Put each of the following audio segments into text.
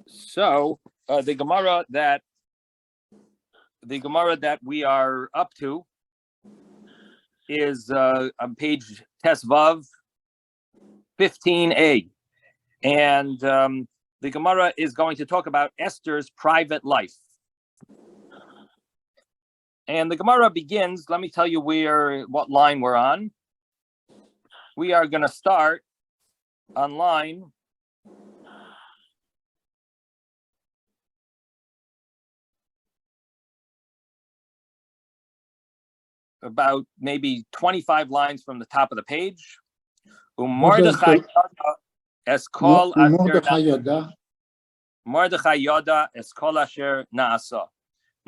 So the Gemara that we are up to is on page Tesvav 15a, and the Gemara is going to talk about Esther's private life. And the Gemara begins. Let me tell you what line we're on. We are going to start on line about maybe 25 lines from the top of the page. Mordechai Yoda Eskol Asher Naasa.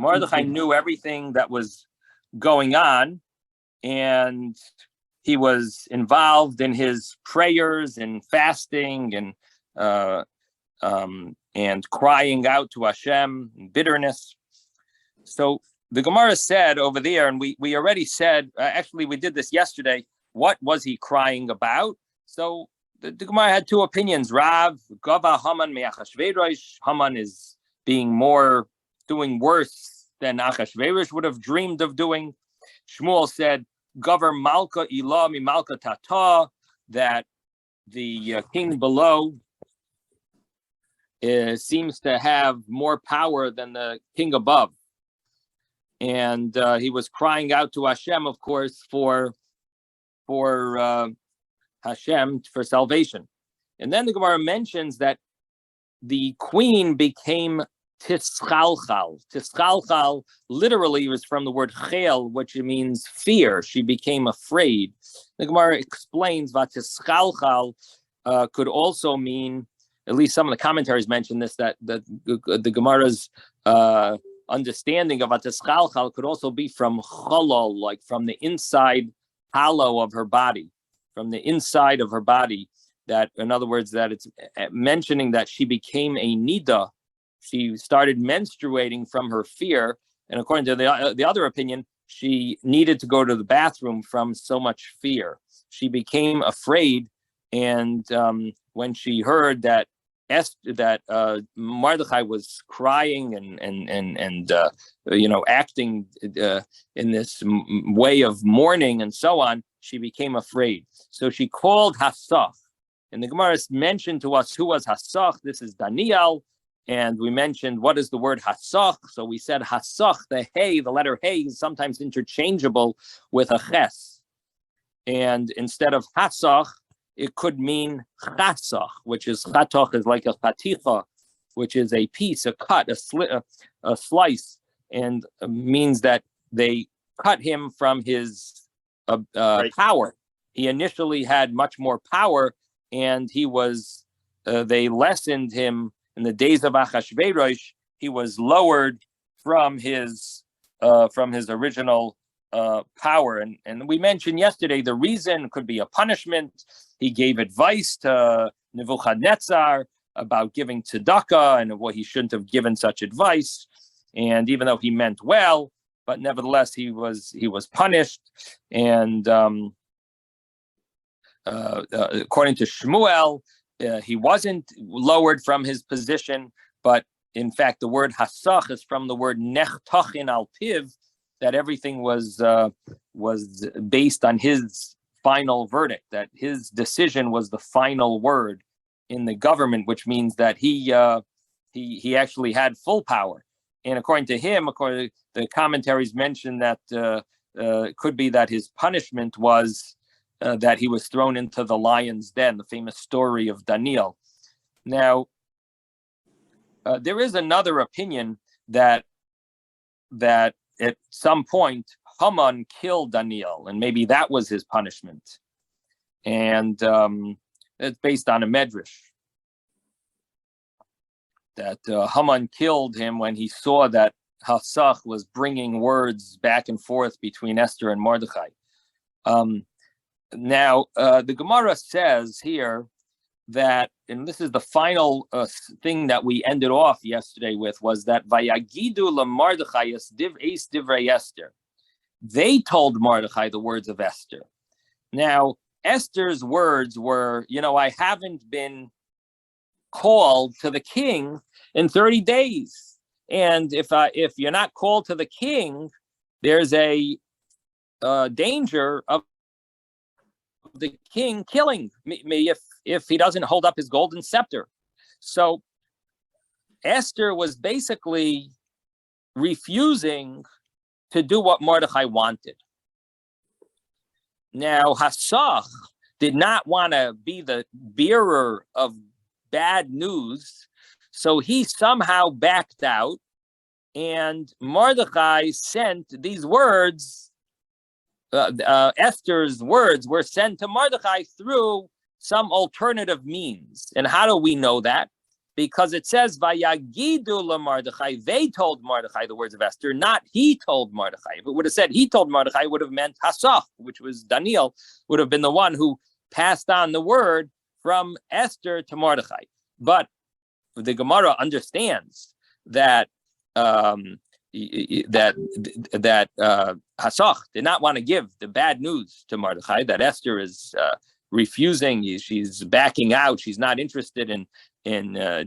Mordechai knew everything that was going on, and he was involved in his prayers and fasting and crying out to Hashem in bitterness. So the Gemara said over there, and we already said, actually we did this yesterday, what was he crying about? So the Gemara had two opinions. Rav, Gava Haman me'Achashverosh. Haman is doing worse than Achashverosh would have dreamed of doing. Shmuel said, Gover Malka Ilah mi Malka Tata, that the king below seems to have more power than the king above. And he was crying out to Hashem, of course, for Hashem, for salvation. And then the Gemara mentions that the queen became tischalchal. Tischalchal literally was from the word chel, which means fear. She became afraid. The Gemara explains that tischalchal could also mean, at least some of the commentaries mention this, that the Gemara's understanding of tischalchal could also be from cholol, like from the inside hollow of her body, from the inside of her body. That, in other words, that it's mentioning that she became a nida. She started menstruating from her fear, and according to the other opinion, she needed to go to the bathroom from so much fear. She became afraid, and when she heard that Mordechai was crying and acting in this way of mourning and so on, she became afraid. So she called Hasach, and the Gemara mentioned to us who was Hasach. This is Daniel. And we mentioned what is the word hasach. So we said hasach, the letter hey is sometimes interchangeable with a ches. And instead of hasach, it could mean chasach, which is chatoch is like a chaticha, which is a piece, a cut, a slice, and means that they cut him from his power. He initially had much more power, and they lessened him. In the days of Achashverosh, he was lowered from his original power. And we mentioned yesterday the reason could be a punishment. He gave advice to Nebuchadnezzar about giving tzedakah and what he shouldn't have given such advice. And even though he meant well, but nevertheless he was punished. And according to Shmuel, he wasn't lowered from his position, but in fact, the word hasach is from the word nechtachin al piv, that everything was based on his final verdict, that his decision was the final word in the government, which means that he actually had full power. And according to him, the commentaries mention that it could be that his punishment was that he was thrown into the lion's den, the famous story of Daniel. Now, there is another opinion that at some point Haman killed Daniel, and maybe that was his punishment. And it's based on a medrash that Haman killed him when he saw that Hasach was bringing words back and forth between Esther and Mordechai. Now, the Gemara says here that, and this is the final thing that we ended off yesterday with, was that Vayagidu LaMordechai es divrei Esther. They told Mordechai the words of Esther. Now, Esther's words were, I haven't been called to the king in 30 days. And if you're not called to the king, there's a danger of the king killing me if he doesn't hold up his golden scepter. So Esther was basically refusing to do what Mordechai wanted. Now, Hasach did not want to be the bearer of bad news, so he somehow backed out, and Mordechai sent these words, Esther's words were sent to Mordechai through some alternative means. And how do we know that? Because it says, Vayagidu LaMordechai, they told Mordechai the words of Esther, not he told Mordechai. If it would have said he told Mordechai, it would have meant Hasach, which was Daniel, would have been the one who passed on the word from Esther to Mordechai. But the Gemara understands that Hasach did not want to give the bad news to Mordechai, that Esther is refusing, she's backing out, she's not interested in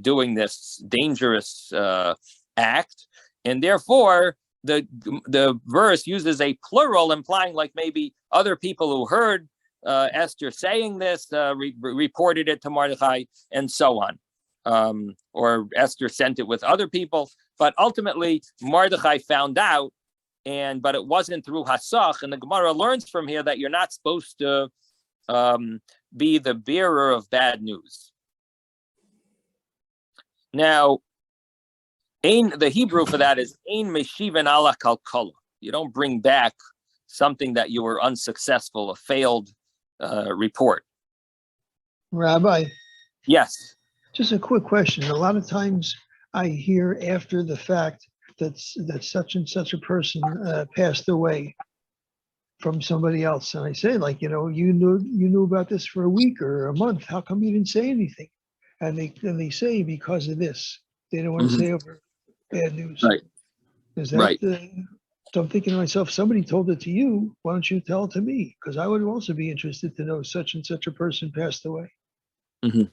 doing this dangerous act, and therefore the verse uses a plural, implying like maybe other people who heard Esther saying this reported it to Mordechai, and so on, or Esther sent it with other people. But ultimately, Mordechai found out, but it wasn't through Hasach. And the Gemara learns from here that you're not supposed to be the bearer of bad news. Now, the Hebrew for that is ein meshiven ala kalkala. You don't bring back something that you were unsuccessful, a failed report. Rabbi. Yes. Just a quick question. A lot of times I hear after the fact that such and such a person passed away from somebody else, and I say, like, you knew about this for a week or a month. How come you didn't say anything? And they say because of this. They don't want to say over bad news. Right. Is that right? So I'm thinking to myself, somebody told it to you. Why don't you tell it to me? Because I would also be interested to know such and such a person passed away. Mm-hmm.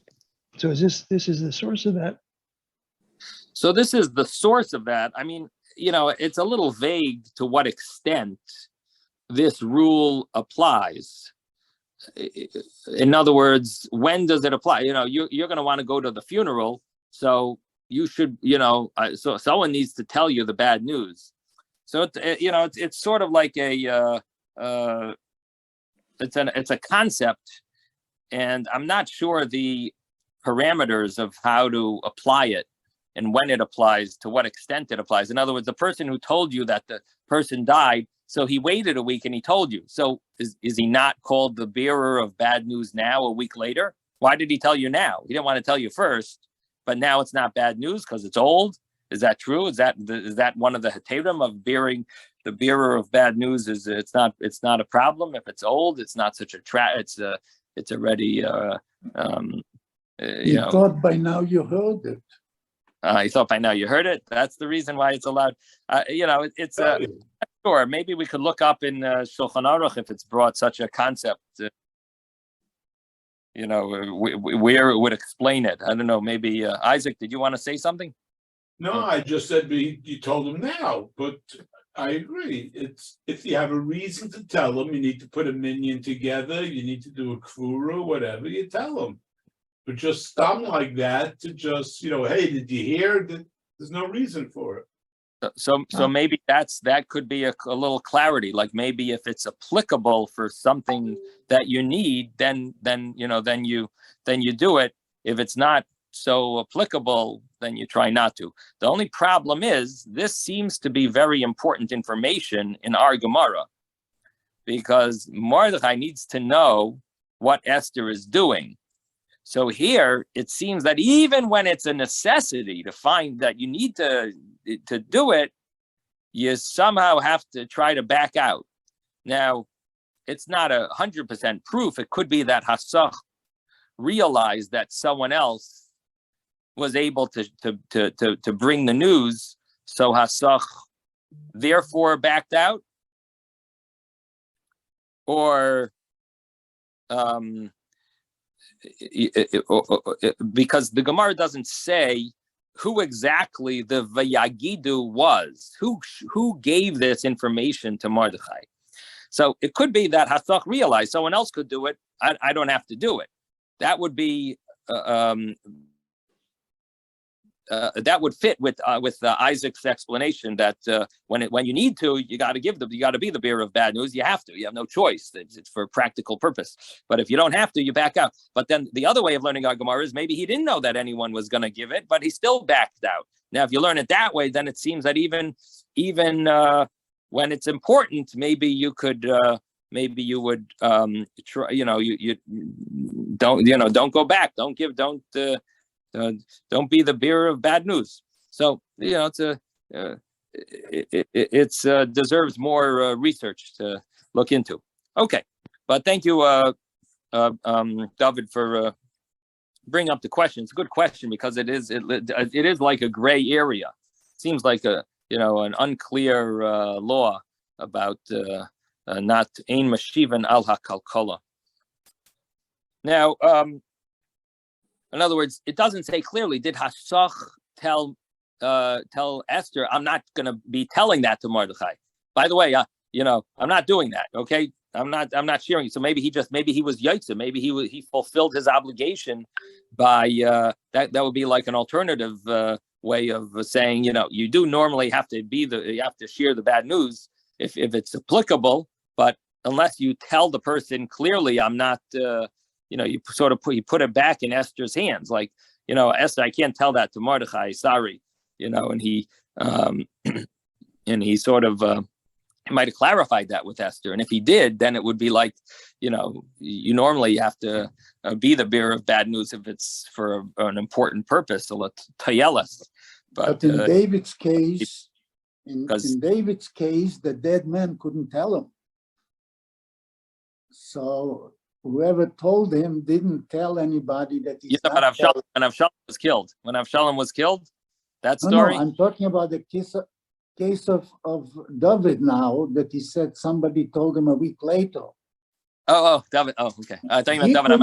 So this is the source of that? So this is the source of that. I mean, it's a little vague to what extent this rule applies. In other words, when does it apply? You're going to want to go to the funeral, so you should, so someone needs to tell you the bad news. So it's sort of like it's a concept, and I'm not sure the parameters of how to apply it and when it applies, to what extent it applies. In other words, the person who told you that the person died, so he waited a week and he told you. So is he not called the bearer of bad news now, a week later? Why did he tell you now? He didn't want to tell you first, but now it's not bad news because it's old. Is that true? Is that one of the heterim of bearing the bearer of bad news? Is it's not a problem if it's old? It's not such a it's already you thought by now you heard it. You thought by now you heard it. That's the reason why it's allowed. It's sure. Maybe we could look up in Shulchan Aruch if it's brought such a concept. Where it would explain it. I don't know. Maybe Isaac, did you want to say something? No, I just said you told him now, but I agree. It's if you have a reason to tell them, you need to put a minion together. You need to do a kvura, whatever. You tell them. But just stop like that to just, hey, did you hear? There's no reason for it. So maybe that could be a little clarity. Like maybe if it's applicable for something that you need, then you do it. If it's not so applicable, then you try not to. The only problem is this seems to be very important information in our Gemara, because Mordechai needs to know what Esther is doing. So here, it seems that even when it's a necessity to find that you need to do it, you somehow have to try to back out. Now, it's not 100% proof. It could be that Hasach realized that someone else was able to bring the news, so Hasach therefore backed out, or because the Gemara doesn't say who exactly the Vayagidu was, who gave this information to Mordechai. So it could be that Hathach realized someone else could do it. I don't have to do it. That would be that would fit with Isaac's explanation that when you need to, you got to be the bearer of bad news. You have to. You have no choice. It's for practical purpose. But if you don't have to, you back out. But then the other way of learning our Gemara is maybe he didn't know that anyone was going to give it, but he still backed out. Now, if you learn it that way, then it seems that even when it's important, maybe you could. Maybe you would try. You don't go back. Don't be the bearer of bad news. So it's deserves more research to look into. Okay, but thank you, David, for bringing up the question. It's a good question because it is like a gray area. It seems like an unclear law about not ein mashivan al hakalkala. Now, in other words, it doesn't say clearly, did Hasach tell Esther, I'm not going to be telling that to Mordechai. By the way, I'm not doing that. Okay, I'm not sharing it. So maybe he was Yaitza. Maybe he fulfilled his obligation by that would be like an alternative way of saying, you do normally have to share the bad news if it's applicable, but unless you tell the person clearly, I'm not. You put it back in Esther's hands, like, Esther, I can't tell that to Mordechai. Sorry, and he sort of might have clarified that with Esther. And if he did, then it would be like, you normally have to be the bearer of bad news if it's for an important purpose. So let's tayelas. But in David's case, the dead man couldn't tell him. So whoever told him didn't tell anybody that he's when Avshalom was killed. When Avshalom was killed, that story? No, I'm talking about the case of David now, that he said somebody told him a week later. Oh, David. Oh, okay. I thought you meant David.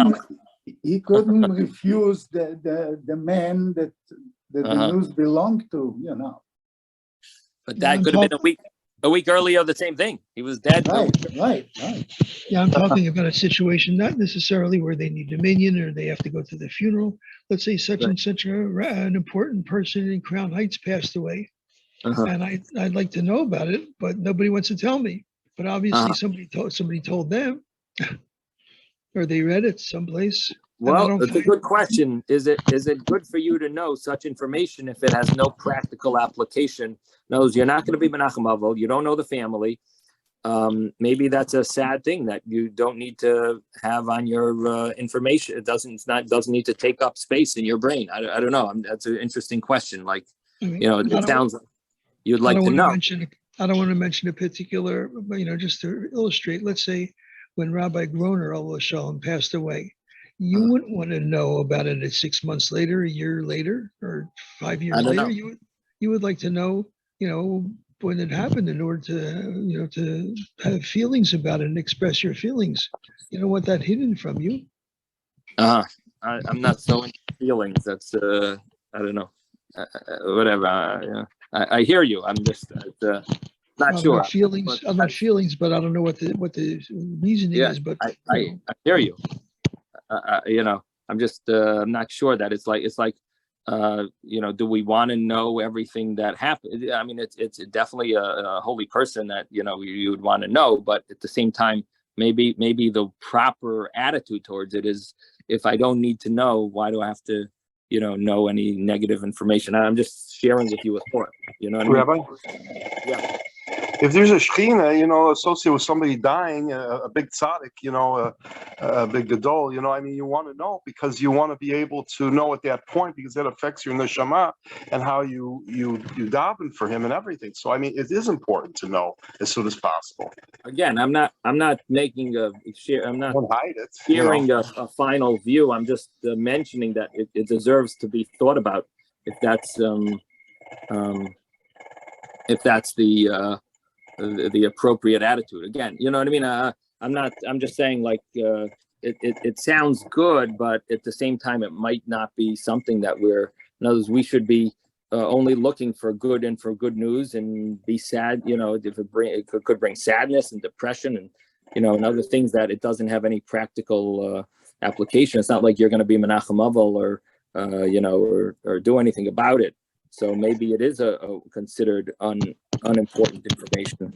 He couldn't refuse the man that the news belonged to, But that could have been a week earlier, the same thing. He was dead. Right. Yeah, I'm talking about a situation not necessarily where they need a minion or they have to go to the funeral. Let's say such and such an important person in Crown Heights passed away, and I'd like to know about it, but nobody wants to tell me. But obviously, somebody told them, or they read it someplace. Well, it's a good question. Is it good for you to know such information if it has no practical application? Knows you're not going to be Menachem Avol, you don't know the family. Maybe that's a sad thing that you don't need to have on your information. It doesn't need to take up space in your brain. I don't know. That's an interesting question. Like, it sounds like you'd like to know. I don't want to mention a particular, just to illustrate. Let's say when Rabbi Groner, Allah Shalom, passed away. You wouldn't want to know about it 6 months later, a year later, or 5 years later. You would like to know, when it happened in order to, to have feelings about it and express your feelings. You don't want that hidden from you. I'm not so into feelings. That's, I don't know, whatever. I hear you. I'm just not sure. I'm not feelings, but I don't know what the reasoning is. But I hear you. I'm just I'm not sure that it's like do we want to know everything that happened? I mean, it's definitely a holy person that you would want to know, but at the same time, maybe the proper attitude towards it is, if I don't need to know, why do I have to know any negative information? I'm just sharing with you a thought. You know what I mean? Rabbi? Yeah. If there's a shechina, associated with somebody dying, a big tzaddik, a big gadol, you want to know, because you want to be able to know at that point, because that affects your neshama and how you daven for him and everything. So, it is important to know as soon as possible. Again, I'm not making I'm not Don't hide it, sharing a final view. I'm just mentioning that it deserves to be thought about if that's the appropriate attitude. Again, you know what I mean? I'm just saying, like, it sounds good, but at the same time, it might not be something that in other words, we should be only looking for good and for good news and be sad, if it could bring sadness and depression and, and other things that it doesn't have any practical application. It's not like you're going to be Menachem Avel or do anything about it. So maybe it is a considered unimportant information.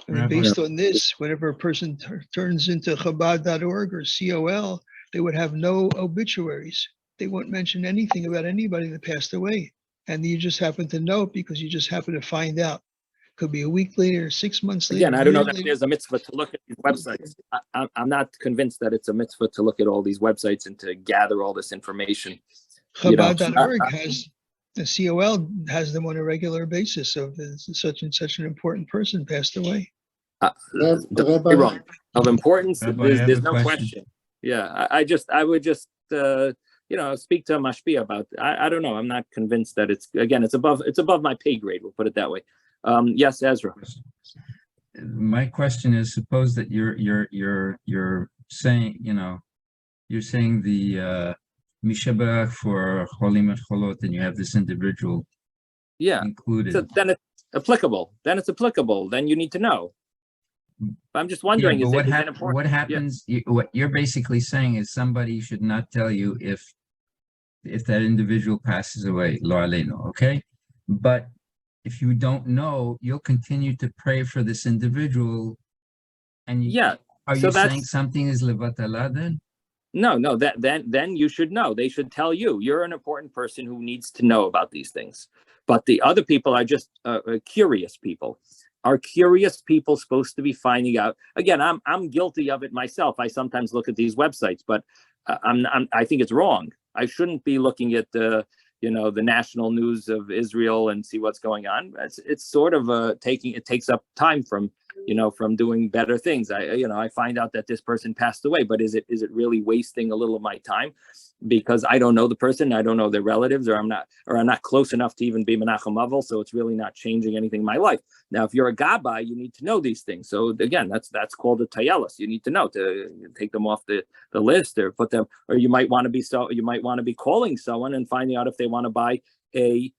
I mean, based on this, whenever a person turns into Chabad.org or COL, they would have no obituaries. They won't mention anything about anybody that passed away. And you just happen to know it because you just happen to find out. Could be a week later, 6 months later. Again, I don't know that there's a mitzvah to look at these websites. I'm not convinced that it's a mitzvah to look at all these websites and to gather all this information. Chabad.org has, the COL has them on a regular basis of such and such an important person passed away. Don't get me wrong. Of importance, there's no question. Yeah, I would just speak to Mashpia about. I don't know. I'm not convinced that it's above my pay grade. We'll put it that way. Yes, Ezra. My question is: suppose that you're saying, you're saying the Mishabach for Cholim and Cholot, and you have this individual included. So then it's applicable. Then you need to know. But I'm just wondering, is it important? What happens? What you're basically saying is somebody should not tell you if that individual passes away, lo aleinu, okay? But if you don't know, you'll continue to pray for this individual. And are you saying something is levatala then? No, then you should know. They should tell you. You're an important person who needs to know about these things. But the other people are just curious people. Are curious people supposed to be finding out? Again, I'm guilty of it myself. I sometimes look at these websites, but I think it's wrong. I shouldn't be looking at the national news of Israel and see what's going on. It's sort of it takes up time from doing better things. I find out that this person passed away, but is it really wasting a little of my time because I don't know the person, I don't know their relatives, or I'm not close enough to even be Menachem Avel, so it's really not changing anything in my life. Now, if you're a Gabbai, you need to know these things. So again, that's called a Tayelis. You need to know to take them off the list or put them, or you might want to be calling someone and finding out if they want to buy a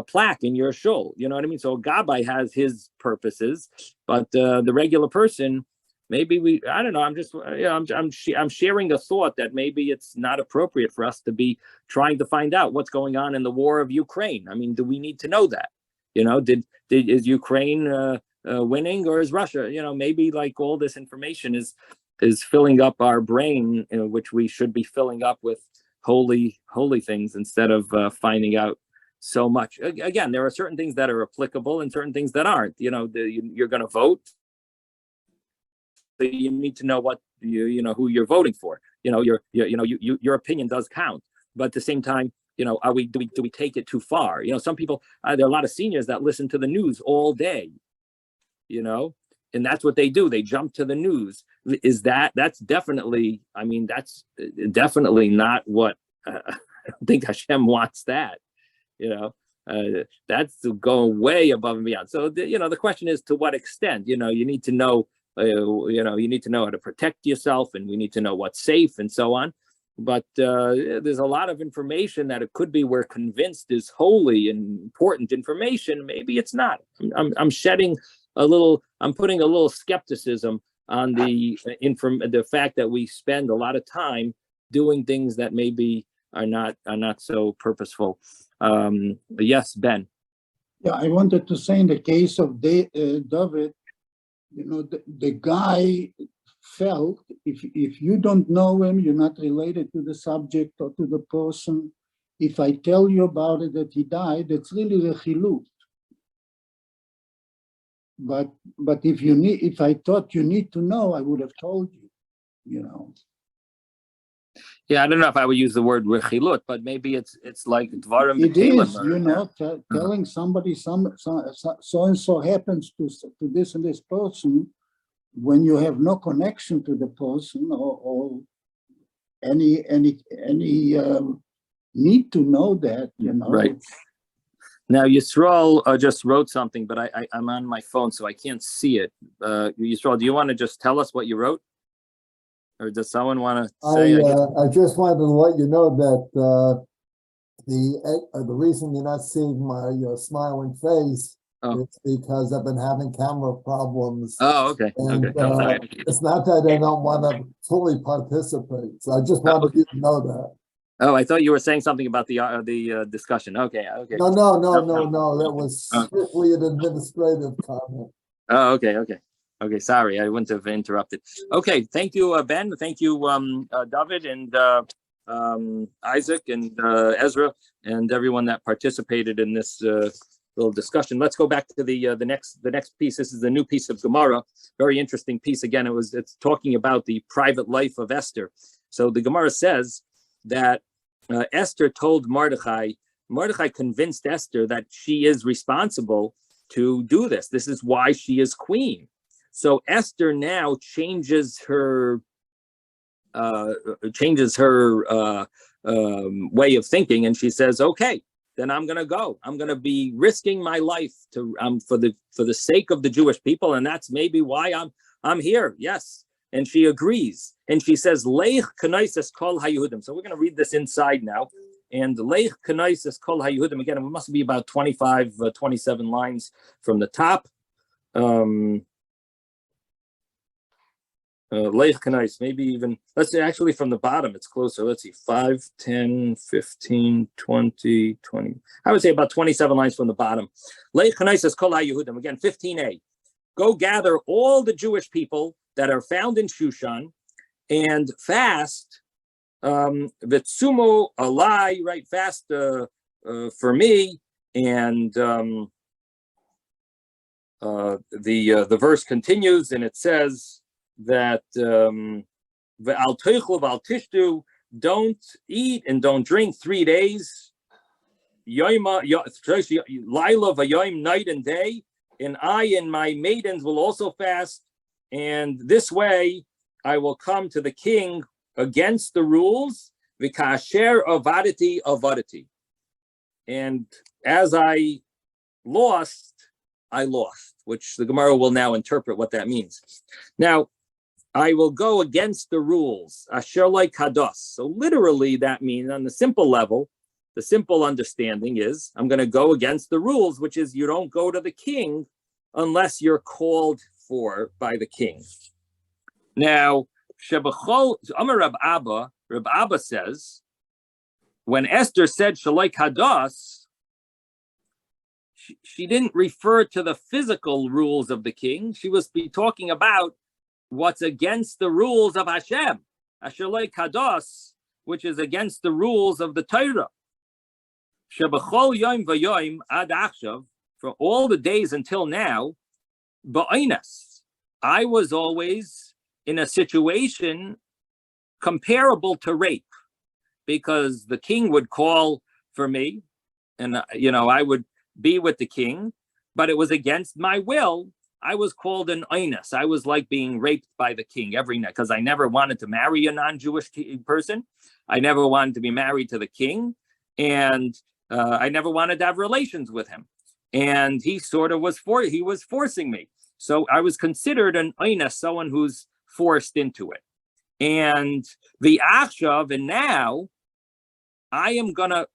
plaque in your shul. You know what I mean? So a Gabbai has his purposes, but the regular person, maybe I don't know. I'm just, I'm sharing a thought that maybe it's not appropriate for us to be trying to find out what's going on in the war of Ukraine. I mean, do we need to know that? Is Ukraine winning or is Russia? Maybe like all this information is filling up our brain, which we should be filling up with holy things instead of finding out so much. Again, there are certain things that are applicable and certain things that aren't. You're going to vote. So you need to know what who you're voting for. Your opinion does count, but at the same time, do we take it too far? Some people, there are a lot of seniors that listen to the news all day, and that's what they do. They jump to the news. That's definitely, that's definitely not what I don't think Hashem wants that. That's going way above and beyond. So the question is, to what extent? You need to know. You need to know how to protect yourself, and we need to know what's safe and so on. But there's a lot of information that it could be we're convinced is holy and important information. Maybe it's not. I'm putting a little skepticism on the fact that we spend a lot of time doing things that maybe are not so purposeful. Yes, Ben. Yeah, I wanted to say in the case of David, the guy felt if you don't know him, you're not related to the subject or to the person. If I tell you about it that he died, it's really a chiluk. But if I thought you need to know, I would have told you. Yeah, I don't know if I would use the word rechilut, but maybe it's like dvarim. It is, telling somebody so and so happens to this and this person when you have no connection to the person or any need to know that, Right. Now, Yisrael just wrote something, but I'm on my phone, so I can't see it. Yisrael, do you want to just tell us what you wrote? Or does someone want to say? I just wanted to let you know that the reason you're not seeing my smiling face Oh. is because I've been having camera problems. Oh, okay. And Okay. it's not that I don't want to fully participate. So I just wanted you to know that. Oh, I thought you were saying something about the discussion. Okay. No. That was strictly an administrative comment. Oh, okay. Sorry, I wouldn't have interrupted. Okay, thank you, Ben. Thank you, David and Isaac and Ezra and everyone that participated in this little discussion. Let's go back to the next piece. This is the new piece of Gemara. Very interesting piece. Again, it's talking about the private life of Esther. So the Gemara says that Esther told Mordechai. Mordechai convinced Esther that she is responsible to do this. This is why she is queen. So Esther now changes her way of thinking, and she says, "Okay, then I'm going to go. I'm going to be risking my life to for the sake of the Jewish people, and that's maybe why I'm here." Yes, and she agrees, and she says, "Leich kanaises kol haYehudim." So we're going to read this inside now. And Leich kanaises kol haYehudim. Again, it must be about 25, 27 lines from the top. Leich kanais, maybe even, let's say actually from the bottom, it's closer. Let's see, 5, 10, 15, 20, 20. I would say about 27 lines from the bottom. Leich kanaises kol haYehudim. Again, 15a. Go gather all the Jewish people that are found in Shushan and fast. Vitsumo alai, right? Fast for me. And the verse continues, and it says that ve'al teichlu ve'al tishtu, don't eat and don't drink 3 days. Laila v'yoim, night and day. And I and my maidens will also fast. And this way I will come to the king against the rules, v'kasher avadati. And as I lost, which the Gemara will now interpret what that means. Now, I will go against the rules, asher like hados. So literally that means, on the simple level, the simple understanding is, I'm going to go against the rules, which is you don't go to the king unless you're called for by the king. Now, Reb Abba says, when Esther said Shalaik Hadas, she didn't refer to the physical rules of the king. She was talking about what's against the rules of Hashem, Shalaik Hadas, which is against the rules of the Torah. Shebechol Yom V'Yom Ad Achshav, for all the days until now, Ba'ainas, I was always in a situation comparable to rape, because the king would call for me and, I would be with the king, but it was against my will. I was called an einus. I was like being raped by the king every night, because I never wanted to marry a non-Jewish person. I never wanted to be married to the king. And I never wanted to have relations with him. And he sort of was forcing me. So I was considered an einus, someone who's forced into it. And the Akshav, and now I am going to,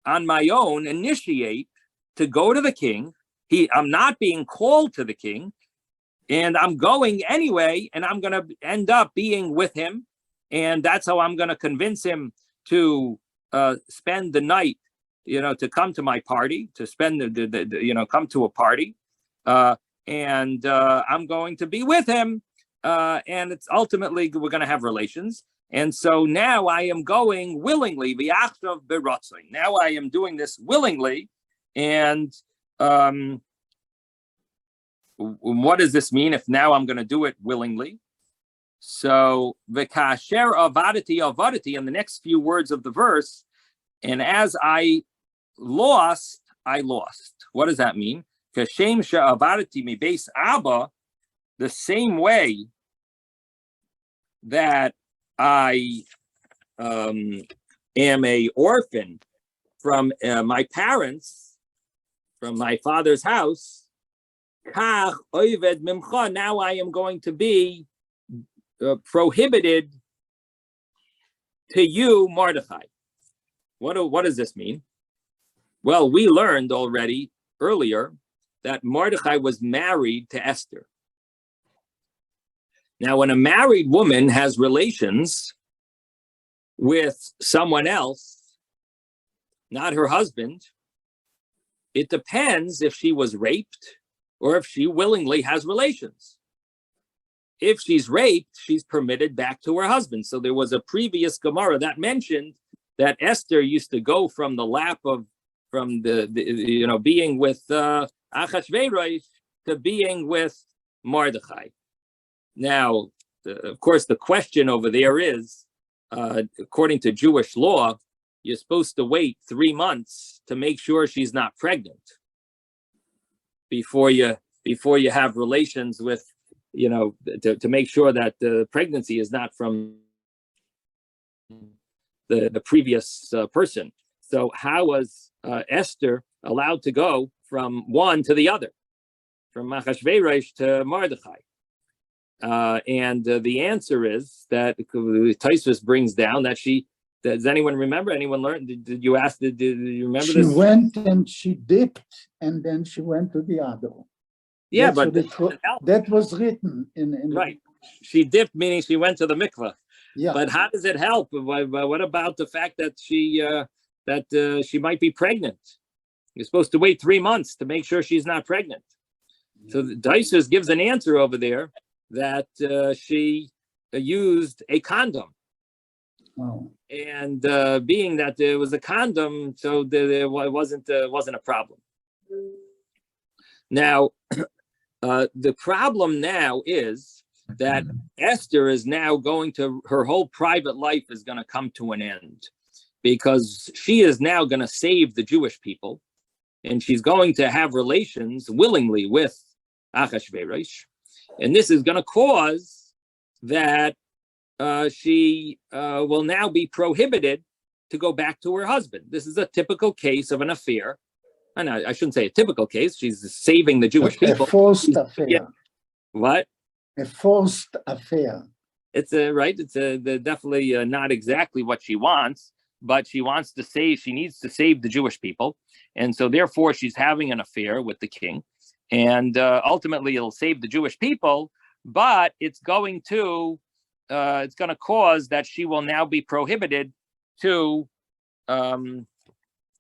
on my own, initiate to go to the king. I'm not being called to the king, and I'm going anyway, and I'm going to end up being with him. And that's how I'm going to convince him to spend the night, to come to my party, to spend come to a party. And I'm going to be with him. And it's ultimately, we're going to have relations. And so now I am going willingly, now I am doing this willingly. And what does this mean if now I'm going to do it willingly? So v'kasher avadati, in the next few words of the verse, and as I lost. What does that mean? Kashem she'avadati mi beis Abba, the same way that I am a orphan from my parents, from my father's house, kach oived mimcha, now I am going to be prohibited to you, Mordechai. What does this mean? Well, we learned already earlier that Mordechai was married to Esther. Now, when a married woman has relations with someone else, not her husband, it depends if she was raped or if she willingly has relations. If she's raped, she's permitted back to her husband. So there was a previous Gemara that mentioned that Esther used to go from the lap of, from the being with Achashverosh to being with Mordechai. Now, of course, the question over there is, according to Jewish law, you're supposed to wait 3 months to make sure she's not pregnant before you have relations with, to make sure that the pregnancy is not from the previous person. So how was Esther allowed to go from one to the other, from Achashverosh to Mordechai? And the answer is that Tosfos brings down that she. Does anyone remember? Anyone learn? Did you ask? Did you remember this? She went and she dipped, and then she went to the other. Yeah, That's but that was written in right. She dipped, meaning she went to the mikveh. Yeah. But how does it help? What about the fact that she might be pregnant? You're supposed to wait 3 months to make sure she's not pregnant. So the Tosfos gives an answer over there that she used a condom. Oh. And being that there was a condom, so there wasn't a problem. Now, the problem now is that Esther is now going to, her whole private life is going to come to an end, because she is now going to save the Jewish people, and she's going to have relations willingly with Achashverosh, and this is going to cause that she will now be prohibited to go back to her husband. This is a typical case of an affair. And I shouldn't say a typical case. She's saving the Jewish people. A forced affair. Yeah. What? A forced affair. It's right. It's definitely not exactly what she wants, but she wants to save. She needs to save the Jewish people, and so therefore she's having an affair with the king, and ultimately it'll save the Jewish people, but it's going to cause that she will now be prohibited to.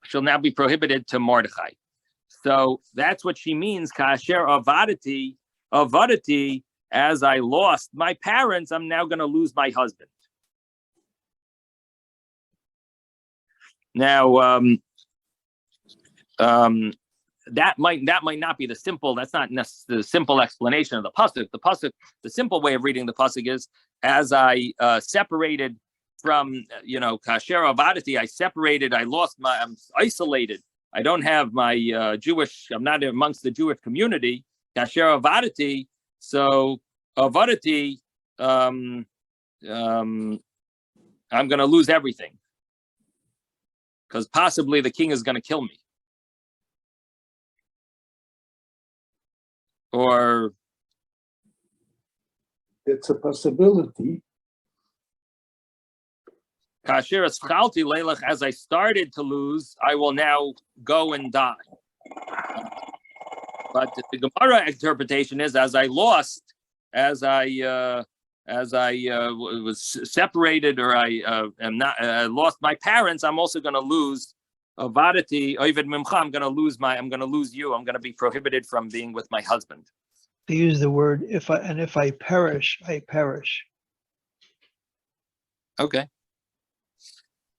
She'll now be prohibited to Mordechai. So that's what she means. Kasher avadati, as I lost my parents, I'm now going to lose my husband. Now, that might not be the simple. That's not the simple explanation of the pasuk. The simple way of reading the pasuk is, as I separated from, kasher avadati, I separated, I'm isolated. I don't have my Jewish, I'm not amongst the Jewish community. Kasher avadati, so avadati, I'm going to lose everything, because possibly the king is going to kill me. Or it's a possibility. Kasher eschalti leilach, as I started to lose, I will now go and die. But the Gemara interpretation is, as I lost, as I was separated, or I lost my parents, I'm also going to lose avadati oived mimcha. I'm going to lose you. I'm going to be prohibited from being with my husband. They use the word if I perish, I perish. Okay.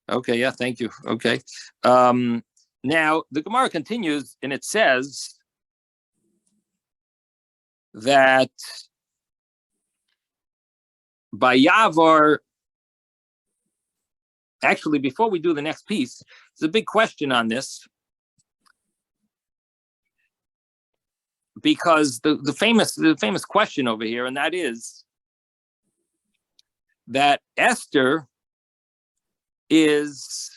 Yeah, thank you. Okay. Now the Gemara continues, and it says that by Yavor, actually, before we do the next piece, there's a big question on this, because the famous question over here, and that is that Esther is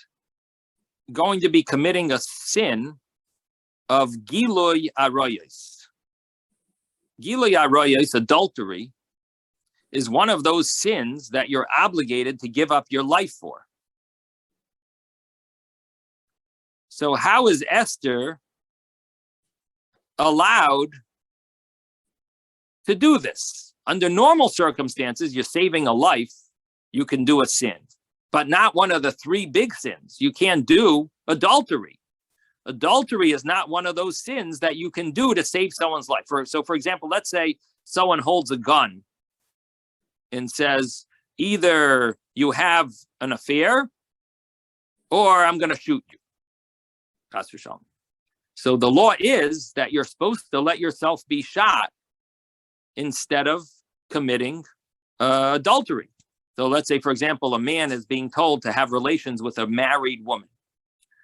going to be committing a sin of Giloy Arayos. Giloy Arayos, adultery, is one of those sins that you're obligated to give up your life for. So how is Esther allowed to do this? Under normal circumstances, you're saving a life, you can do a sin, but not one of the three big sins. You can't do adultery. Adultery is not one of those sins that you can do to save someone's life. So for example, let's say someone holds a gun and says, either you have an affair or I'm going to shoot you. So the law is that you're supposed to let yourself be shot instead of committing adultery. So let's say, for example, a man is being told to have relations with a married woman.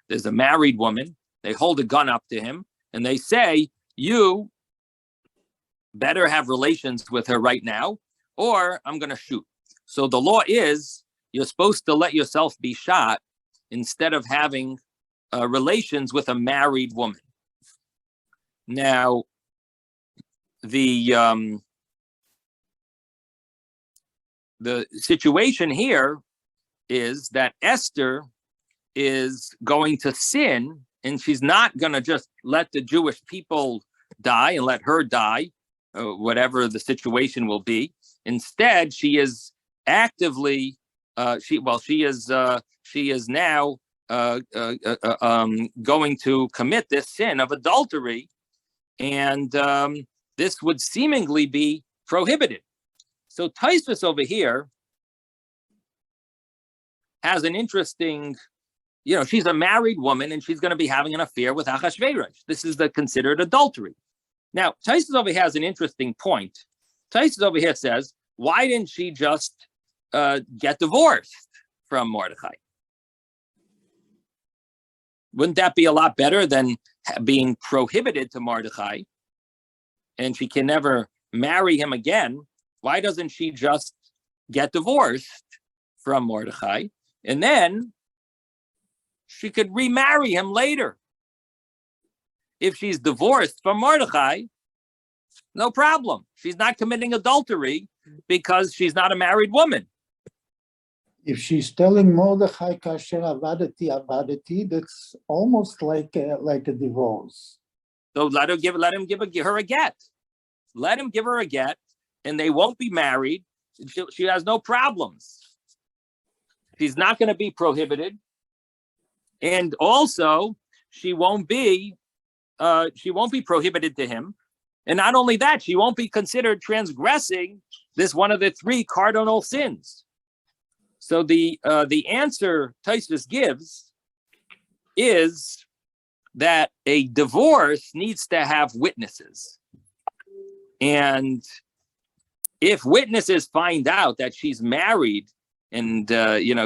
There's a married woman. They hold a gun up to him and they say, you better have relations with her right now or I'm going to shoot. So the law is you're supposed to let yourself be shot instead of having relations with a married woman. Now, the situation here is that Esther is going to sin, and she's not going to just let the Jewish people die and let her die, whatever the situation will be. Instead, she is actively she is now going to commit this sin of adultery, and this would seemingly be prohibited. So Tosfos over here has an interesting, she's a married woman and she's going to be having an affair with Achashverosh. This is considered adultery. Now, Tosfos over here has an interesting point. Tosfos over here says, why didn't she just get divorced from Mordechai? Wouldn't that be a lot better than being prohibited to Mordechai and she can never marry him again? Why doesn't she just get divorced from Mordechai and then she could remarry him later? If she's divorced from Mordechai, no problem. She's not committing adultery because she's not a married woman. If she's telling Mordechai kasher avadati, that's almost like a divorce. So let him give her a get. Let him give her a get, and they won't be married. She has no problems. She's not going to be prohibited, and also she won't be prohibited to him. And not only that, she won't be considered transgressing this one of the three cardinal sins. So the answer Tosfos gives is that a divorce needs to have witnesses. And if witnesses find out that she's married and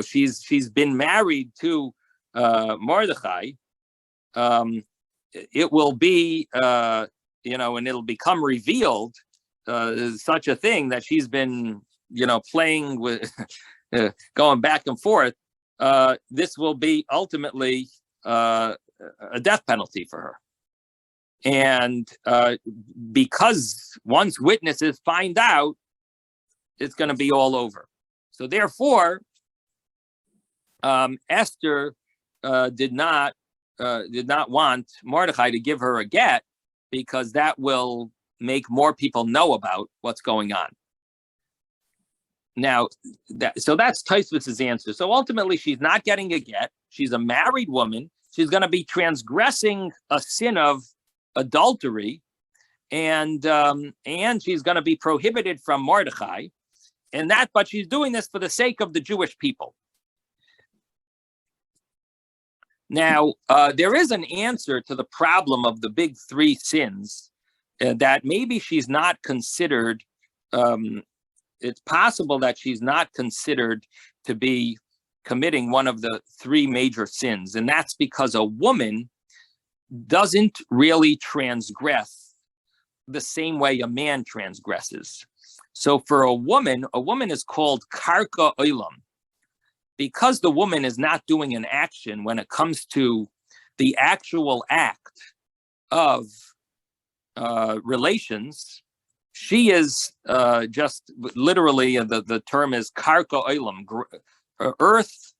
she's been married to Mordechai, it will be and it'll become revealed such a thing that she's been playing with going back and forth. This will be ultimately a death penalty for her. And because once witnesses find out, it's going to be all over. So therefore, Esther did not want Mordechai to give her a get, because that will make more people know about what's going on. Now, that's Tosfos' answer. So ultimately, she's not getting a get. She's a married woman. She's going to be transgressing a sin of adultery, and she's going to be prohibited from Mordechai, but she's doing this for the sake of the Jewish people. Now, there is an answer to the problem of the big three sins that maybe she's not considered. It's possible that she's not considered to be committing one of the three major sins. And that's because a woman doesn't really transgress the same way a man transgresses. So for a woman is called karka olam, because the woman is not doing an action when it comes to the actual act of relations. she is just literally the term is karka olam, earth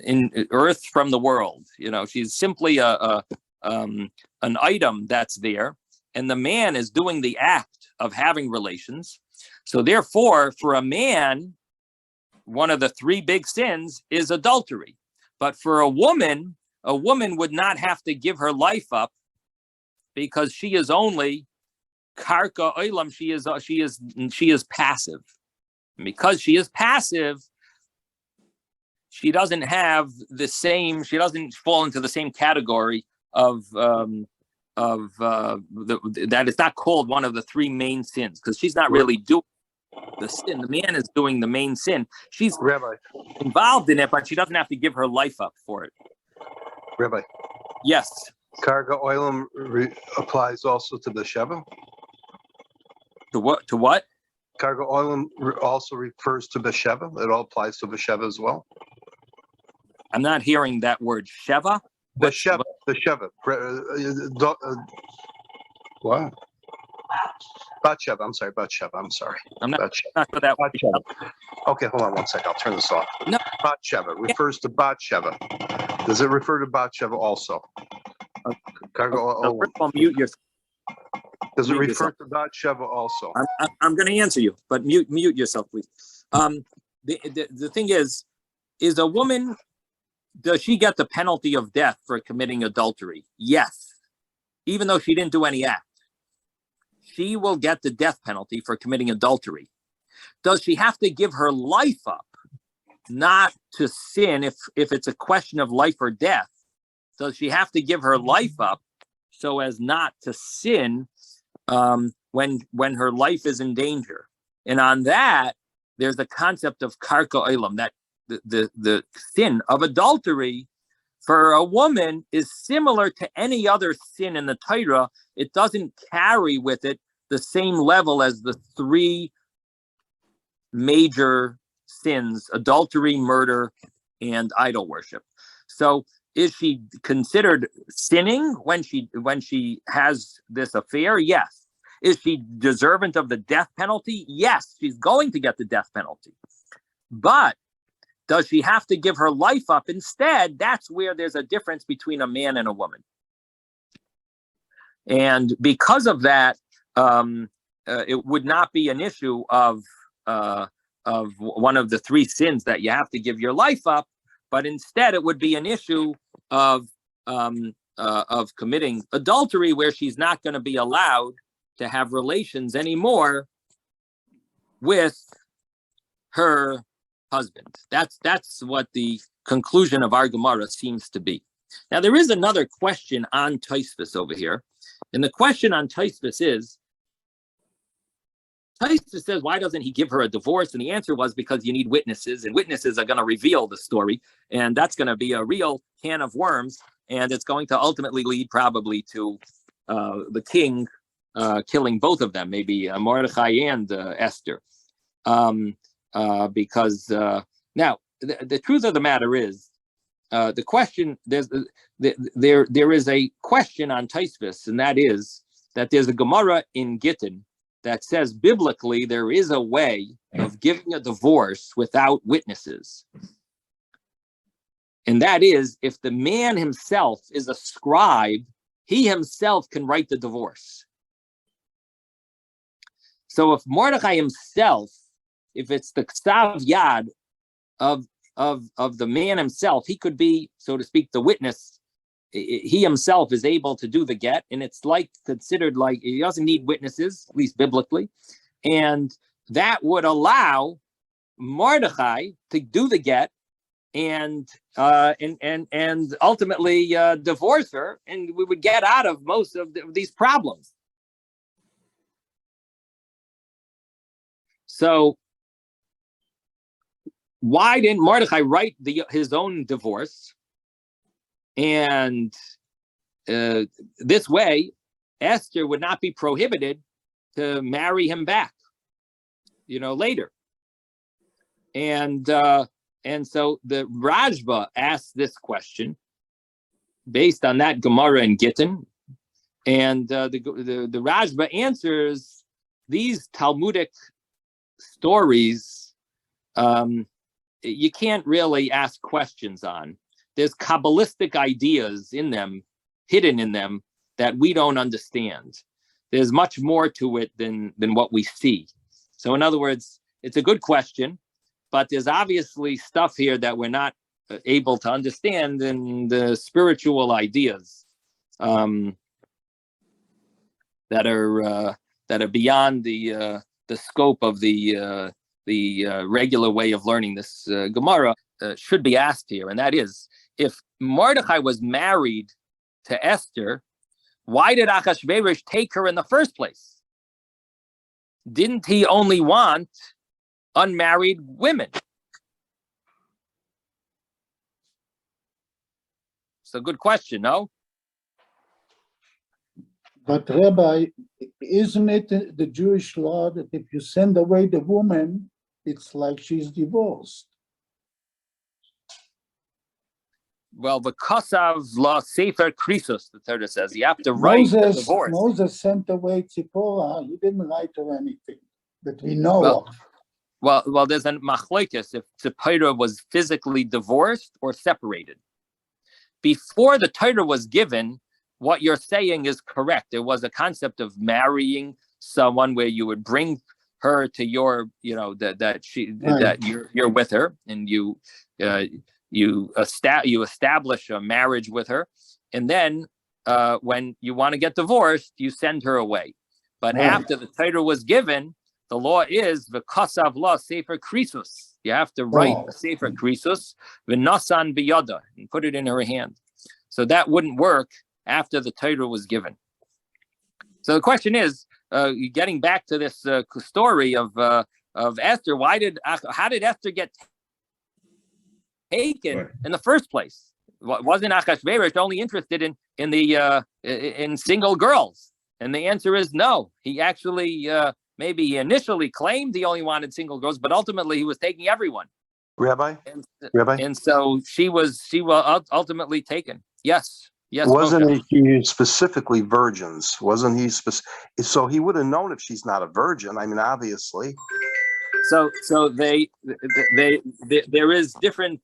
in earth from the world. She's simply an item that's there, and the man is doing the act of having relations. So therefore, for a man, one of the three big sins is adultery. But for a woman would not have to give her life up because she is only karka olam. She is passive. And because she is passive, she doesn't have the same. She doesn't fall into the same category of that is not called one of the three main sins, because she's not really doing the sin. The man is doing the main sin. She's Rabbi, involved in it, but she doesn't have to give her life up for it. Rabbi, Yes. karga oilam applies also to Besheva. To what? To what? Karga oilam also refers to Besheva. It all applies to Besheva as well. I'm not hearing that word. Sheva? Besheva. What? Batsheva. I'm sorry. Batsheva. I'm sorry. I'm not, Batsheva. not for that word. Batsheva. Okay, hold on one second. I'll turn this off. No. Batsheva refers to Batsheva. Does it refer to Batsheva also? Karga So first of all, mute yourself. Does it mute refer yourself. to Batsheva also? I'm going to answer you, but mute yourself, please. The thing is a woman, does she get the penalty of death for committing adultery? Yes. Even though she didn't do any act, she will get the death penalty for committing adultery. Does she have to give her life up not to sin if it's a question of life or death? Does she have to give her life up so as not to sin when her life is in danger? And on that, there's the concept of karka olam, that the sin of adultery for a woman is similar to any other sin in the Torah. It doesn't carry with it the same level as the three major sins: adultery, murder, and idol worship. So is she considered sinning when she has this affair? Yes. Is she deserving of the death penalty? Yes, she's going to get the death penalty. But does she have to give her life up instead? That's where there's a difference between a man and a woman. And because of that, it would not be an issue of one of the three sins that you have to give your life up, but instead it would be an issue of committing adultery, where she's not going to be allowed to have relations anymore with her husband. That's what the conclusion of our Gemara seems to be. Now, there is another question on Tosfos over here, and the question on Tosfos is, Tosfos says, why doesn't he give her a divorce? And the answer was because you need witnesses, and witnesses are going to reveal the story, and that's going to be a real can of worms, and it's going to ultimately lead probably to the king killing both of them, maybe Mordechai and Esther. Because now the truth of the matter is, the question there is a question on Tosfos, and that is that there's a Gemara in Gittin that says biblically there is a way of giving a divorce without witnesses, and that is if the man himself is a scribe, he himself can write the divorce. So if Mordechai himself, if it's the ksav yad of the man himself, he could be, so to speak, the witness. He himself is able to do the get, and it's like considered like he doesn't need witnesses, at least biblically, and that would allow Mordechai to do the get and ultimately divorce her, and we would get out of most of these problems. So why didn't Mordechai write his own divorce? And this way, Esther would not be prohibited to marry him back, later. And so the Rajba asked this question based on that Gemara in Gittin, And the Rashba answers these Talmudic stories. You can't really ask questions on. There's Kabbalistic ideas in them, hidden in them, that we don't understand. There's much more to it than what we see. So in other words, it's a good question, but there's obviously stuff here that we're not able to understand in the spiritual ideas that are beyond the scope of the regular way of learning this Gemara should be asked here, and that is, if Mordechai was married to Esther, why did Achashverosh take her in the first place? Didn't he only want unmarried women? It's a good question, no? But Rabbi, isn't it the Jewish law that if you send away the woman, it's like she's divorced? Well, the Kosav law Sefer Krisos, the Torah says, you have to write the divorce. Moses sent away Tzipporah. He didn't write her anything that we know of. Well, there's a machlokes if Tzipporah was physically divorced or separated. Before the Torah was given, what you're saying is correct. There was a concept of marrying someone where you would bring her to your, that you're with her, and you establish a marriage with her, and then when you want to get divorced, you send her away. But after the Torah was given, the law is the Kosav law Sefer Krisos. You have to write a Sefer Krisos v'nasan biyada and put it in her hand. So that wouldn't work after the Torah was given. So the question is, getting back to this story of Esther, how did Esther get taken in the first place? Wasn't Achashverosh only interested in single girls? And the answer is no. He actually maybe he initially claimed he only wanted single girls, but ultimately he was taking everyone. Rabbi? And so she was ultimately taken. Yes. Wasn't he specifically virgins? Wasn't he so he would have known if she's not a virgin. I mean, obviously. So there is different.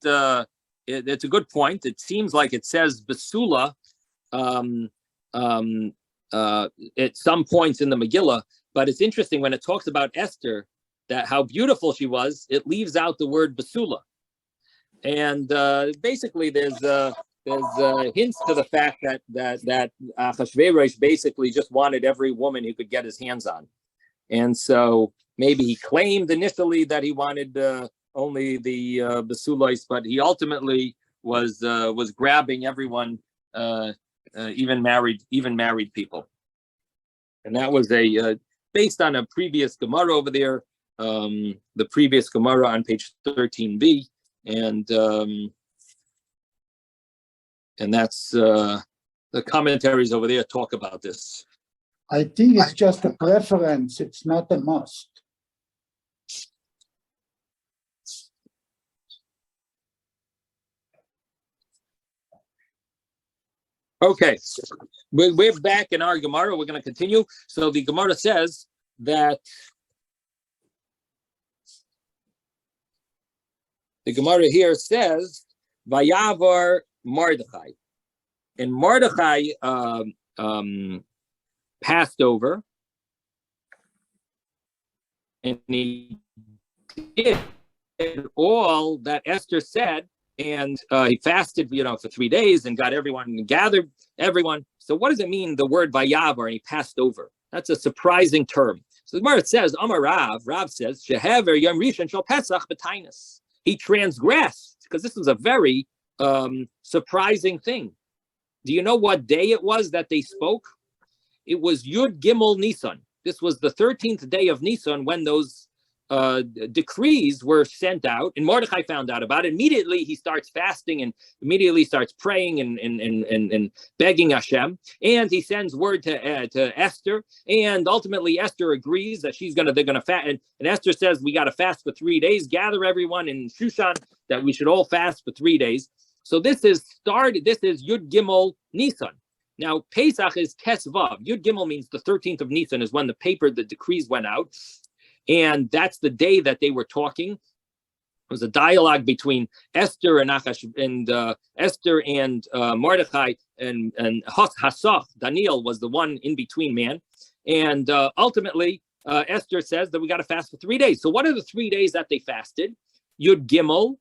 It's a good point. It seems like it says Basula at some points in the Megillah, but it's interesting when it talks about Esther, that how beautiful she was. It leaves out the word Basula, and basically there's hints to the fact that Achashverosh basically just wanted every woman he could get his hands on, and so maybe he claimed initially that he wanted only the Basulois, but he ultimately was grabbing everyone, even married people, and that was based on a previous Gemara over there, the previous Gemara on page 13b, and that's the commentaries over there talk about this. I think it's just a preference. It's not a must. Okay, we're back in our Gemara. We're going to continue. So the Gemara says that the Gemara here says Vayavar Mordechai, and Mordechai passed over, and he did all that Esther said. And he fasted, for 3 days and got everyone and gathered everyone. So what does it mean, the word vayavar, and he passed over? That's a surprising term. So the Gemara says, Amar Rav says, Shehever Yom Rishon Shel Pesach B'Tainus. He transgressed, because this was a very surprising thing. Do you know what day it was that they spoke? It was Yud Gimel Nisan. This was the 13th day of Nisan when those decrees were sent out, and Mordechai found out about it. Immediately he starts fasting and immediately starts praying and begging Hashem, and he sends word to Esther, and ultimately Esther agrees that they're gonna fast, and Esther says we got to fast for 3 days, gather everyone in Shushan, that we should all fast for 3 days. So this is Yud Gimel Nisan, Now, Pesach is Tesvav. Yud Gimel means the 13th of Nisan is when the decrees went out. And that's the day that they were talking. It was a dialogue between Esther and Mordechai and Hassach. Daniel was the one in between man. And ultimately, Esther says that we got to fast for 3 days. So what are the 3 days that they fasted? Yud Gimel,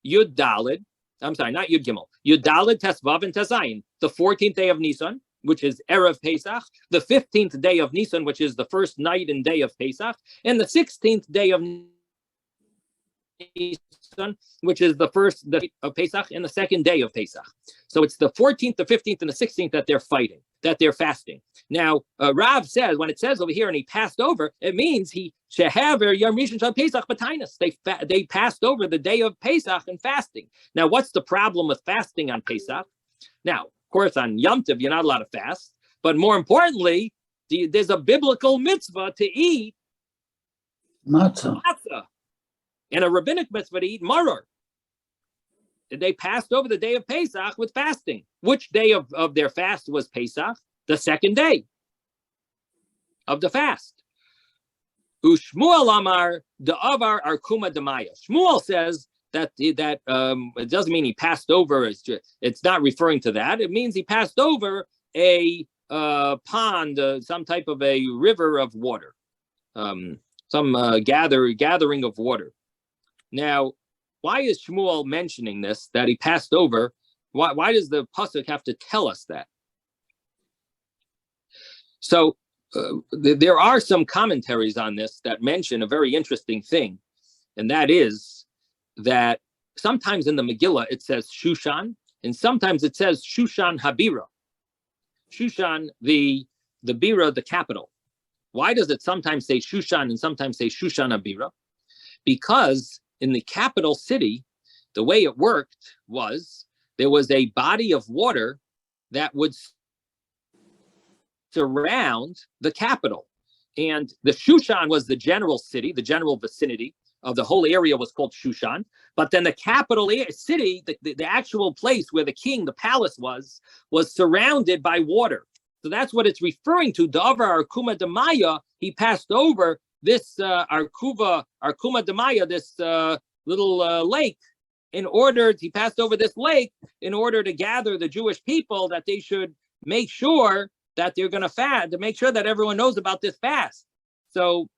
Yud Daled. I'm sorry, not Yud Gimel. Yud Daled, Tesvav, and Tezayin. The 14th day of Nisan, which is Erev Pesach. The 15th day of Nisan, which is the first night and day of Pesach. And the 16th day of Nisan, which is the first day of Pesach and the second day of Pesach. So it's the 14th, the 15th, and the 16th that they're fighting, that they're fasting. Now, Rav says, when it says over here, and he passed over, it means he shehaver Yom Rishon Shel Pesach b'tainas. They passed over the day of Pesach and fasting. Now, what's the problem with fasting on Pesach? Now, of course, on Yom Tov, you're not allowed to fast. But more importantly, there's a biblical mitzvah to eat Matzah. And a rabbinic mitzvah to eat maror. They passed over the day of Pesach with fasting. Which day of their fast was Pesach? The second day of the fast. Ushmuel Amar Da'avar Arkuma Demaya. Shmuel says that it doesn't mean he passed over. It's not referring to that. It means he passed over a pond, some type of a river of water, some gathering of water. Now, why is Shmuel mentioning this, that he passed over? Why does the pasuk have to tell us that? So there are some commentaries on this that mention a very interesting thing, and that is that sometimes in the Megillah it says Shushan, and sometimes it says Shushan Habira. Shushan, the Bira, the capital. Why does it sometimes say Shushan and sometimes say Shushan Habira? Because in the capital city, the way it worked was there was a body of water that would surround the capital. And the Shushan was the general city, the general vicinity of the whole area was called Shushan. But then the capital city, the actual place where the king, the palace was surrounded by water. So that's what it's referring to. Davar Arkuma Demaya, he passed over this Arkuma Demaya, this little lake, he passed over this lake in order to gather the Jewish people that they should make sure that they're going to fast, to make sure that everyone knows about this fast. So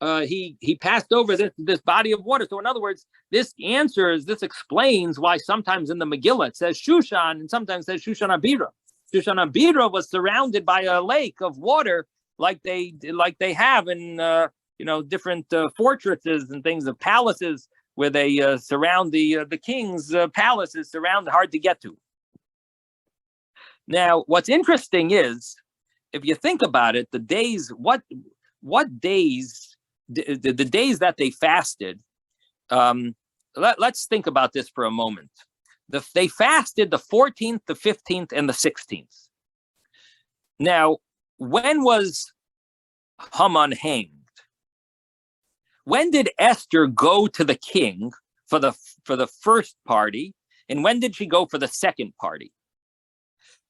he passed over this body of water. So in other words, this explains why sometimes in the Megillah it says Shushan and sometimes it says Shushan Abira. Shushan Abira was surrounded by a lake of water like they have in different fortresses and things of palaces where they surround the king's palaces, hard to get to. Now, what's interesting is, if you think about it, the days that they fasted, let's think about this for a moment. They fasted the 14th, the 15th, and the 16th. Now, when was Haman hanged? When did Esther go to the king for the first party, and when did she go for the second party?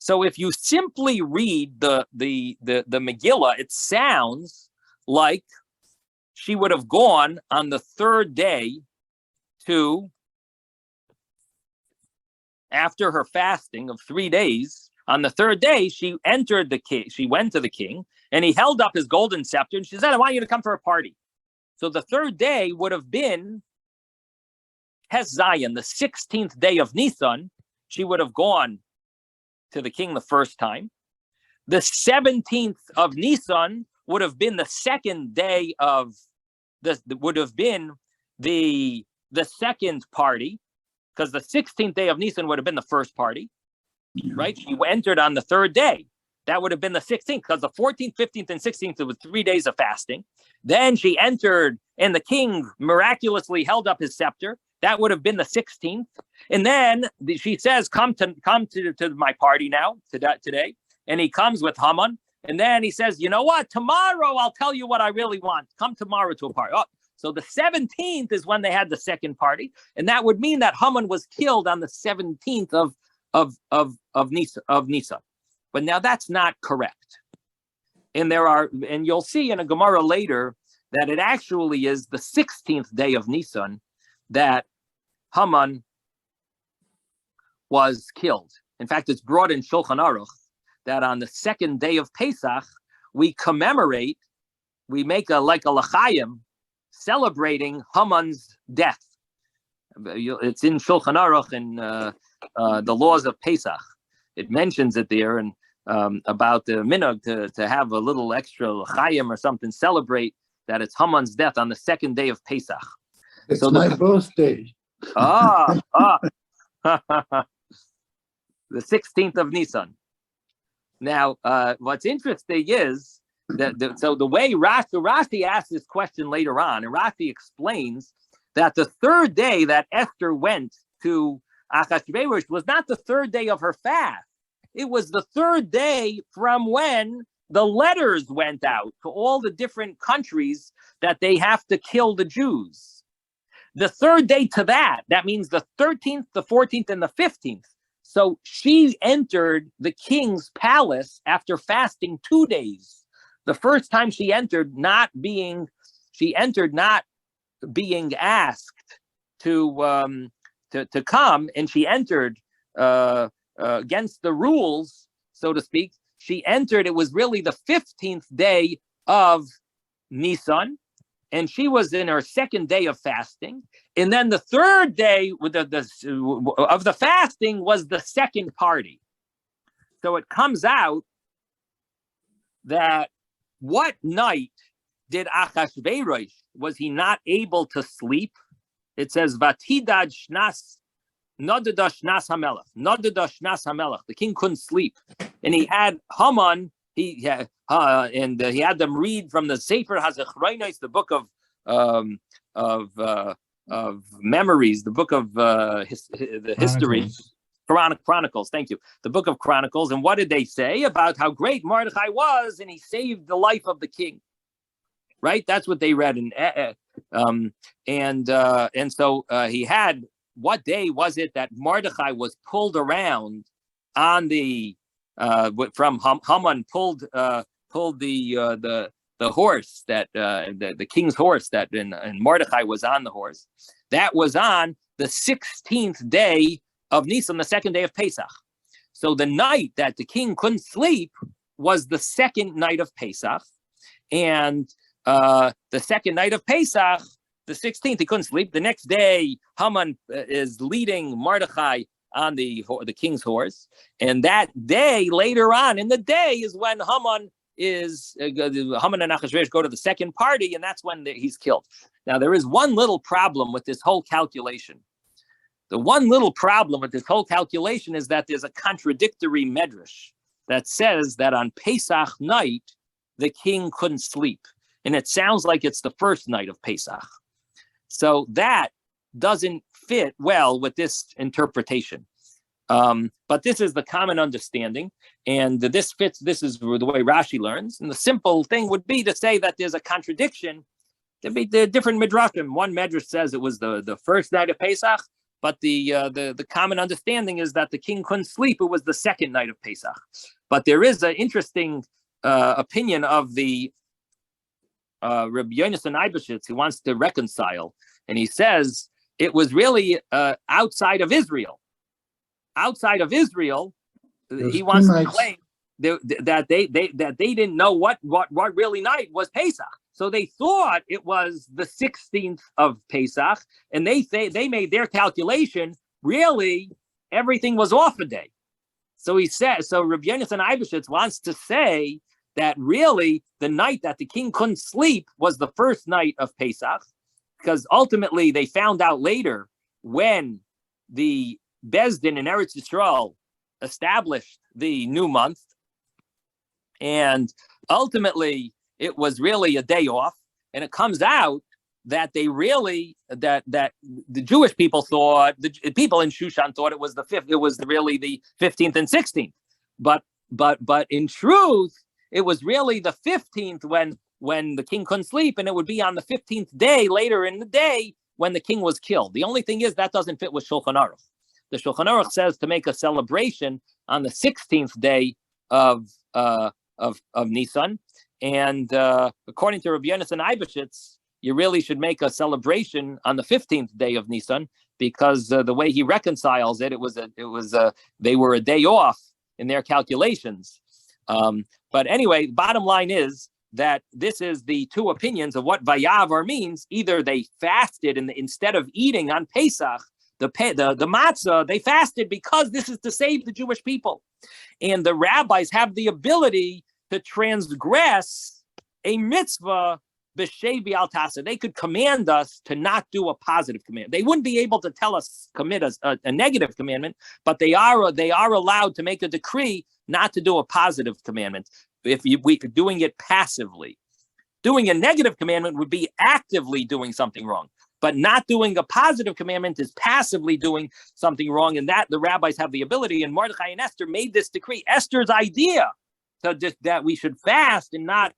So if you simply read the Megillah, it sounds like she would have gone on the third day after her fasting of 3 days. On the third day, she went to the king, and he held up his golden scepter, and she said, "I want you to come for a party." So the third day would have been Tes Zayin, the 16th day of Nisan. She would have gone to the king the first time. The 17th of Nisan would have been the second day of would have been the second party, because the 16th day of Nisan would have been the first party, right? She entered on the third day. That would have been the 16th, because the 14th, 15th, and 16th, it was 3 days of fasting. Then she entered, and the king miraculously held up his scepter. That would have been the 16th. And then she says, come to my party now, today. And he comes with Haman. And then he says, you know what? Tomorrow I'll tell you what I really want. Come tomorrow to a party. Oh, so the 17th is when they had the second party. And that would mean that Haman was killed on the 17th of Nisan. But now that's not correct. And you'll see in a Gemara later that it actually is the 16th day of Nisan that Haman was killed. In fact, it's brought in Shulchan Aruch that on the second day of Pesach, we make a l'chaim, celebrating Haman's death. It's in Shulchan Aruch in the laws of Pesach. It mentions it there, and about the minhag to have a little extra l'chaim or something, celebrate that it's Haman's death on the second day of Pesach. It's my birthday. The 16th of Nisan. Now, what's interesting is that so the way Rashi asks this question later on, and Rashi explains that the third day that Esther went to Achashverosh was not the third day of her fast. It was the third day from when the letters went out to all the different countries that they have to kill the Jews. The third day to that means the 13th, the 14th, and the 15th. So she entered the king's palace after fasting 2 days. The first time she entered not being asked to come, and she entered against the rules, so to speak. She entered, it was really the 15th day of Nisan, and she was in her second day of fasting. And then the third day of the fasting was the second party. So it comes out that what night did Achashverosh, was he not able to sleep? It says, Vatidad shnas, nodada shnas hamelach, nodada shnas hamelach. The king couldn't sleep. And he had Haman, he had them read from the Sefer HaZechraynos, the book of memories, the book of the history, Chronicles. Thank you. The book of Chronicles. And what did they say about how great Mordechai was, and he saved the life of the king? Right? That's what they read. And so he had. What day was it that Mordechai was pulled around on the from Haman pulled the horse that the king's horse that and Mordechai was on the horse? That was on the 16th day of Nisan, the second day of Pesach. So the night that the king couldn't sleep was the second night of Pesach, and the second night of Pesach, the 16th, he couldn't sleep. The next day, Haman is leading Mordechai on the king's horse, and that day, later on in the day, is when Haman and Achashverosh go to the second party, and that's when he's killed. Now, there is one little problem with this whole calculation. The one little problem with this whole calculation is that there's a contradictory medrash that says that on Pesach night, the king couldn't sleep. And it sounds like it's the first night of Pesach. So that doesn't fit well with this interpretation. But this is the common understanding, and this fits. This is the way Rashi learns. And the simple thing would be to say that there's a contradiction. There'd be the different midrashim. One midrash says it was the first night of Pesach, but the common understanding is that the king couldn't sleep. It was the second night of Pesach. But there is an interesting opinion of the Rabbi Yonasan Eibeshitz, who wants to reconcile, and he says it was really outside of Israel. Outside of Israel, he wants to claim that they didn't know what really night was Pesach. So they thought it was the 16th of Pesach, and they made their calculation. Really, everything was off a day. So he says. So Rabbi Yonasan Eibeshitz wants to say that really the night that the king couldn't sleep was the first night of Pesach, because ultimately they found out later when the Bezdin in Eretz Yisrael established the new month, and ultimately it was really a day off, and it comes out that they really that the Jewish people thought, the people in Shushan thought it was the 5th, it was really the 15th and 16th, but in truth it was really the 15th when the king couldn't sleep, and it would be on the 15th day later in the day when the king was killed. The only thing is that doesn't fit with Shulchan Aruch. The Shulchan Aruch says to make a celebration on the 16th day of Nisan. And according to Rabbi Yonasan Eibeshitz, you really should make a celebration on the 15th day of Nisan, because the way he reconciles it, they were a day off in their calculations. But anyway, bottom line is that this is the two opinions of what Vayavar means. Either they fasted and instead of eating on Pesach, the matzah, they fasted because this is to save the Jewish people. And the rabbis have the ability to transgress a mitzvah b'shevi al tasa. They could command us to not do a positive command. They wouldn't be able to tell us commit a negative commandment, but they are allowed to make a decree not to do a positive commandment if we could doing it passively. Doing a negative commandment would be actively doing something wrong, but not doing a positive commandment is passively doing something wrong, and that the rabbis have the ability. And Mordechai and Esther made this decree. Esther's idea that we should fast and not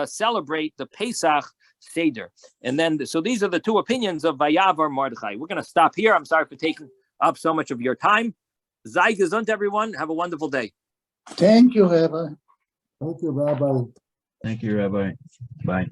celebrate the Pesach Seder. And then, so these are the two opinions of Vayavar Mordechai. We're going to stop here. I'm sorry for taking up so much of your time. Sei gesund, everyone. Have a wonderful day. Thank you, Rabbi. Thank you, Rabbi. Thank you, Rabbi. Bye.